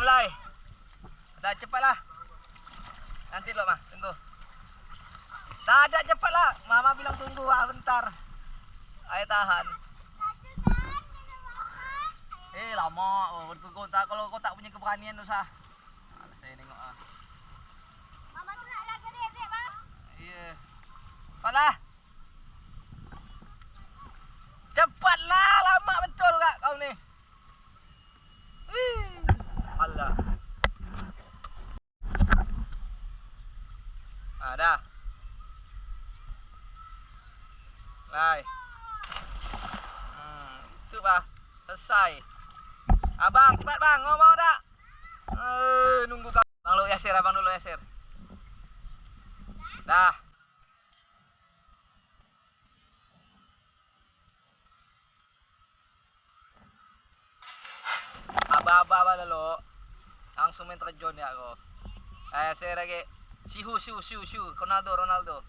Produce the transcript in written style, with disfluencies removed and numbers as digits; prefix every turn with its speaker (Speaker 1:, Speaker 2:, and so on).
Speaker 1: mulai. Dah cepatlah. Nanti lo mah, tunggu. Dah ada cepatlah. Mama bilang tunggu bentar. Ayo tahan. Lama. Oh, kalau kau tak punya keberanian usah. Alah, saya tengok ah.
Speaker 2: Mama tu nak jaga dedek, Bang.
Speaker 1: Iya. Cepatlah. Cepatlah, lama betul kak kau ni. Alah. Dah. Lai. Itu bah. Selesai. Abang, cepat bang. Ngomong tak? Nunggu kau. Bang lu Yasir, abang dulu Yasir. Dah. Aba-aba dulu. Langsung main terjun ya kau. Yasir lagi. Sihu. Ronaldo.